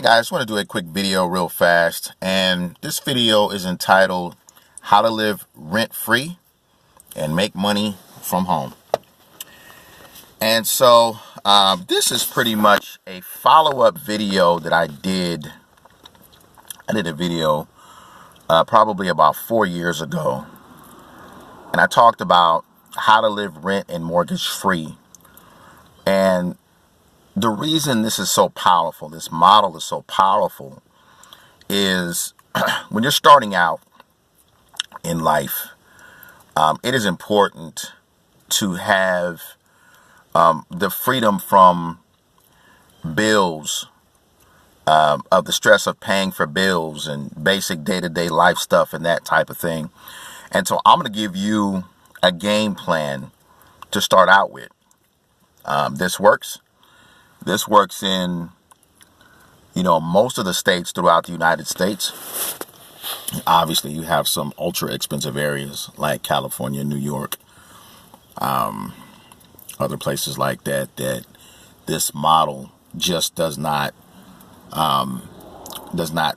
Hi guys, I just want to do a quick video real fast, and this video is entitled How to Live Rent-Free and Make Money from Home. And so this is pretty much a follow-up video that I did. I did a video probably about 4 years ago, and I talked about how to live rent and mortgage free. And the reason this is so powerful, this model is so powerful, is when you're starting out in life, it is important to have the freedom from bills, of the stress of paying for bills and basic day-to-day life stuff and that type of thing. And so I'm going to give you a game plan to start out with. This works. This works in, most of the states throughout the United States. Obviously, you have some ultra expensive areas like California, New York, other places like that this model just does not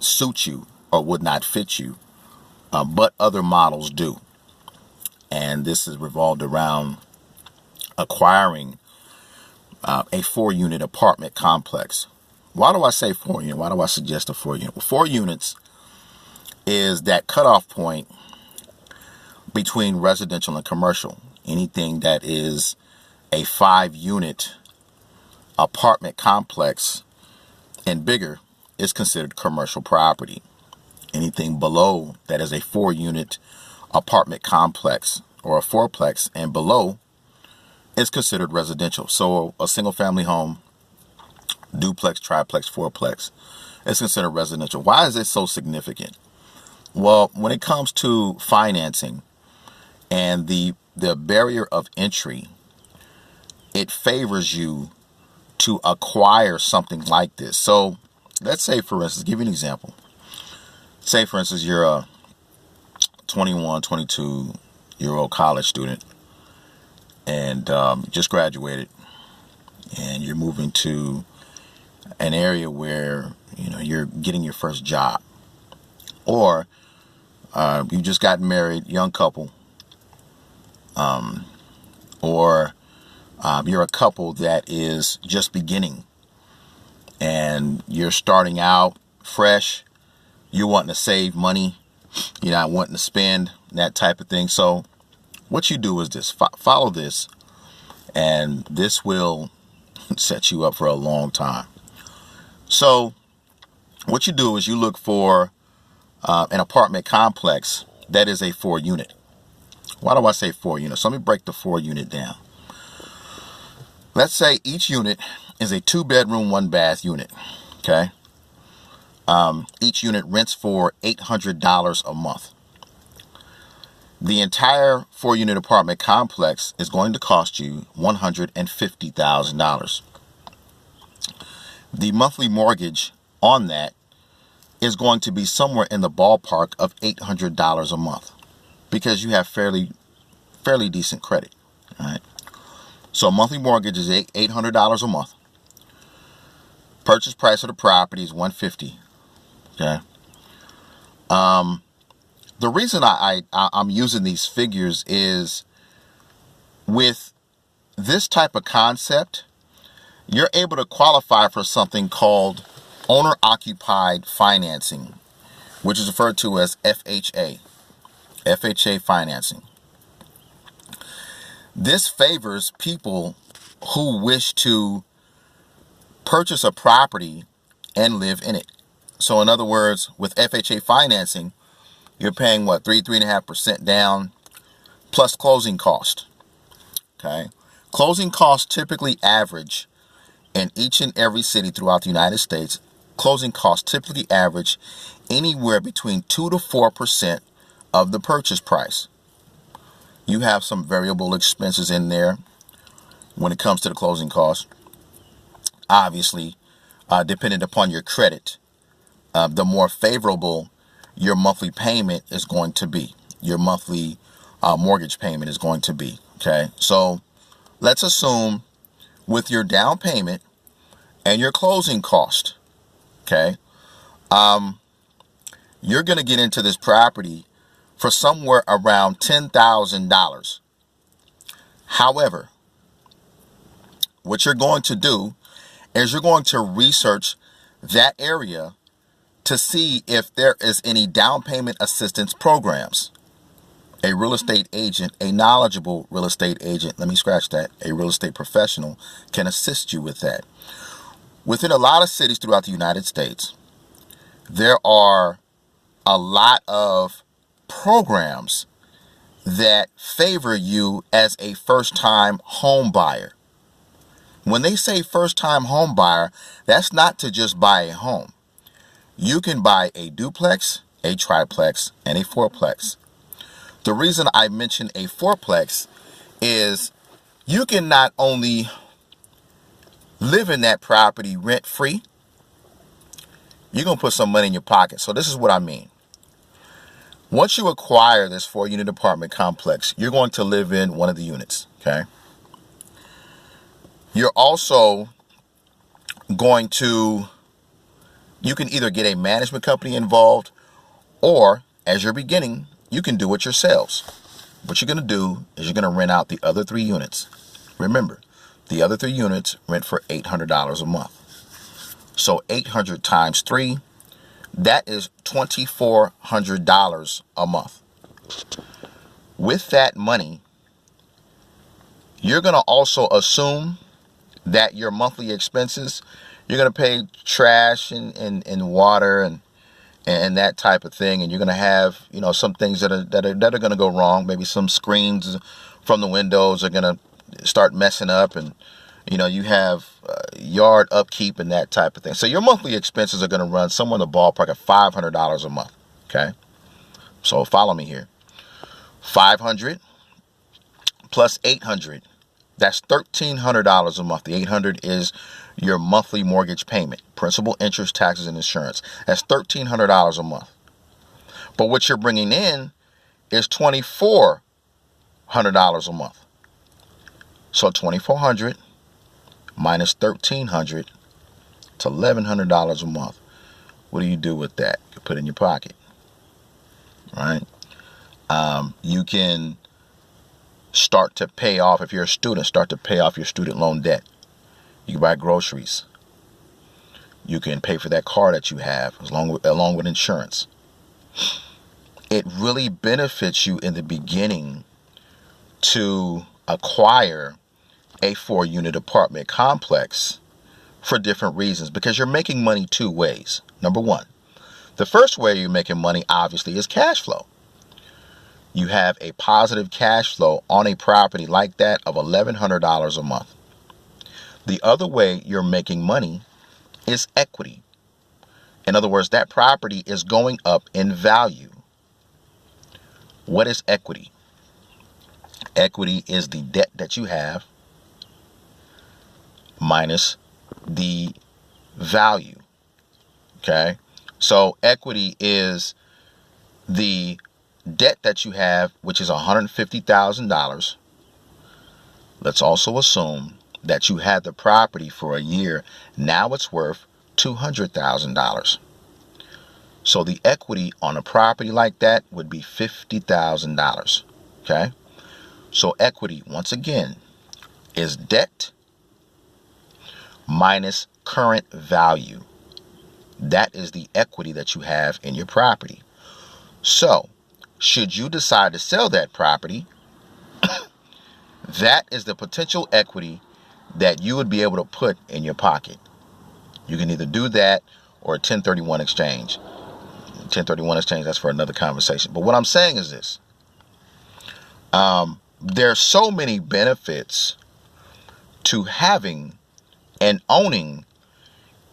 suit you or would not fit you, but other models do. And this is revolved around acquiring a 4-unit apartment complex. Why do I say 4 unit? Why do I suggest a 4 unit? Well, 4 units is that cutoff point between residential and commercial. Anything that is a 5-unit apartment complex and bigger is considered commercial property. Anything below that is a 4-unit apartment complex or a fourplex and below is considered residential. So a single family home, duplex, triplex, fourplex is considered residential. Why is this so significant? Well, when it comes to financing and the barrier of entry, it favors you to acquire something like this. So let's say, for instance, give you an example. Say, for instance, you're a 21, 22-year-old college student and just graduated, and you're moving to an area where you're getting your first job, or you just got married, young couple, or you're a couple that is just beginning and you're starting out fresh. You're wanting to save money, you're not wanting to spend, that type of thing. So what you do is this: follow this, and this will set you up for a long time. So what you do is you look for an apartment complex that is a 4-unit. Why do I say 4 units? So let me break the 4-unit down. Let's say each unit is a 2-bedroom, 1-bath unit. Okay. Each unit rents for $800 a month. The entire 4-unit apartment complex is going to cost you $150,000. The monthly mortgage on that is going to be somewhere in the ballpark of $800 a month, because you have fairly decent credit. All right. So monthly mortgage is $800 a month. Purchase price of the property is $150,000. Okay. The reason I'm using these figures is, with this type of concept, you're able to qualify for something called owner-occupied financing, which is referred to as FHA financing. This favors people who wish to purchase a property and live in it. So in other words, with FHA financing, you're paying 3.5% down plus closing cost. Okay. Closing costs typically average in each and every city throughout the United States. Closing costs typically average anywhere between 2 to 4% of the purchase price. You have some variable expenses in there when it comes to the closing costs. Obviously, depending upon your credit, the more favorable your monthly payment is going to be. Your monthly mortgage payment is going to be. Okay, so let's assume with your down payment and your closing cost, Okay. You're going to get into this property for somewhere around $10,000. However, what you're going to do is you're going to research that area to see if there is any down payment assistance programs. A real estate agent, a knowledgeable real estate agent, let me scratch that, a real estate professional can assist you with that. Within a lot of cities throughout the United States, there are a lot of programs that favor you as a first-time home buyer. When they say first-time home buyer, that's not to just buy a home. You can buy a duplex, a triplex, and a fourplex. The reason I mention a fourplex is you can not only live in that property rent-free, you're going to put some money in your pocket. So this is what I mean. Once you acquire this 4-unit apartment complex, you're going to live in one of the units, okay? You're also going to, you can either get a management company involved, or as you're beginning, you can do it yourselves. What you're going to do is you're going to rent out the other 3 units. Remember, the other 3 units rent for $800 a month. So 800 times 3, that is $2,400 a month. With that money, you're going to also assume that your monthly expenses, you're going to pay trash and water and that type of thing, and you're going to have, you know, some things that are going to go wrong. Maybe some screens from the windows are going to start messing up, and you know, you have yard upkeep and that type of thing. So your monthly expenses are going to run somewhere in the ballpark of $500 a month. Okay, so follow me here. 500 plus 800, that's $1,300 a month. The 800 is your monthly mortgage payment, principal, interest, taxes, and insurance. That's $1,300 a month. But what you're bringing in is $2,400 a month. So $2,400 minus $1,300 to $1,100 a month. What do you do with that? You put it in your pocket, right? You can start to pay off, if you're a student, start to pay off your student loan debt. You can buy groceries. You can pay for that car that you have, along with insurance. It really benefits you in the beginning to acquire a 4-unit apartment complex for different reasons, because you're making money 2 ways. Number one, the first way you're making money, obviously, is cash flow. You have a positive cash flow on a property like that of $1,100 a month. The other way you're making money is equity. In other words, that property is going up in value. What is equity? Equity is the debt that you have minus the value. Okay? So equity is the debt that you have, which is $150,000. Let's also assume that you had the property for a year. Now it's worth $200,000. So the equity on a property like that would be $50,000. Okay? So equity, once again, is debt minus current value. That is the equity that you have in your property. So, should you decide to sell that property, that is the potential equity that you would be able to put in your pocket. You can either do that or a 1031 exchange. 1031 exchange, that's for another conversation. But what I'm saying is this. There's so many benefits to having and owning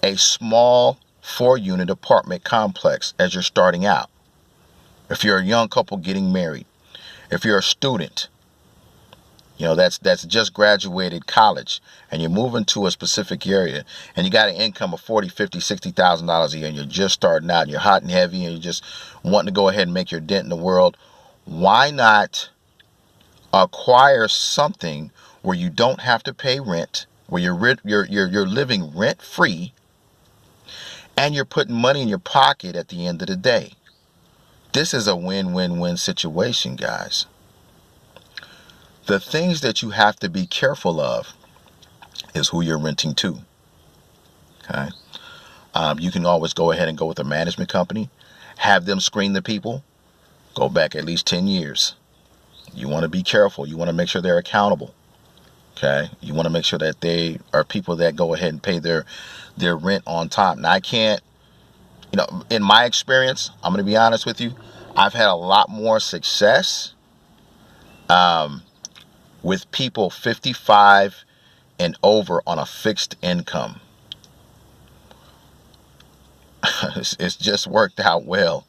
a small 4-unit apartment complex as you're starting out. If you're a young couple getting married, if you're a student, you know, that's just graduated college, and you're moving to a specific area, and you got an income of $40,000, $50,000, $60,000 a year, and you're just starting out, and you're hot and heavy, and you're just wanting to go ahead and make your dent in the world, why not acquire something where you don't have to pay rent, where you're living rent free, and you're putting money in your pocket at the end of the day. This is a win-win-win situation, guys. The things that you have to be careful of is who you're renting to. Okay. You can always go ahead and go with a management company, have them screen the people, go back at least 10 years. You want to be careful. You want to make sure they're accountable. Okay. You want to make sure that they are people that go ahead and pay their rent on time. Now, I can't, in my experience, I'm going to be honest with you, I've had a lot more success with people 55 and over on a fixed income. It's just worked out well,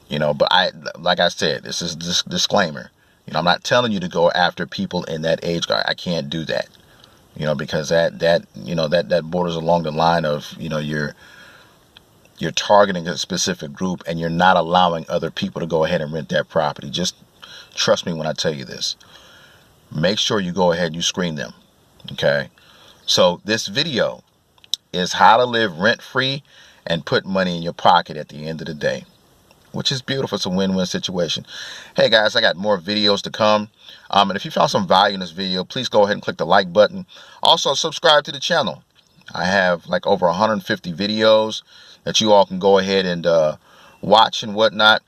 but like I said, this is this disclaimer. I'm not telling you to go after people in that age group. I can't do that, because that borders along the line of, you're targeting a specific group and you're not allowing other people to go ahead and rent that property. Just trust me when I tell you this. Make sure you go ahead and you screen them. Okay. So this video is how to live rent-free and put money in your pocket at the end of the day, which is beautiful. It's a win-win situation. Hey guys, I got more videos to come. And if you found some value in this video, please go ahead and click the like button. Also, subscribe to the channel. I have like over 150 videos that you all can go ahead and watch and whatnot.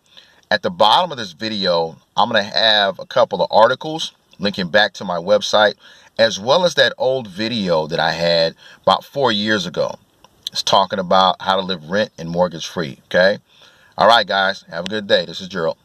At the bottom of this video, I'm going to have a couple of articles linking back to my website, as well as that old video that I had about 4 years ago. It's talking about how to live rent and mortgage free. Okay. All right, guys. Have a good day. This is Gerald.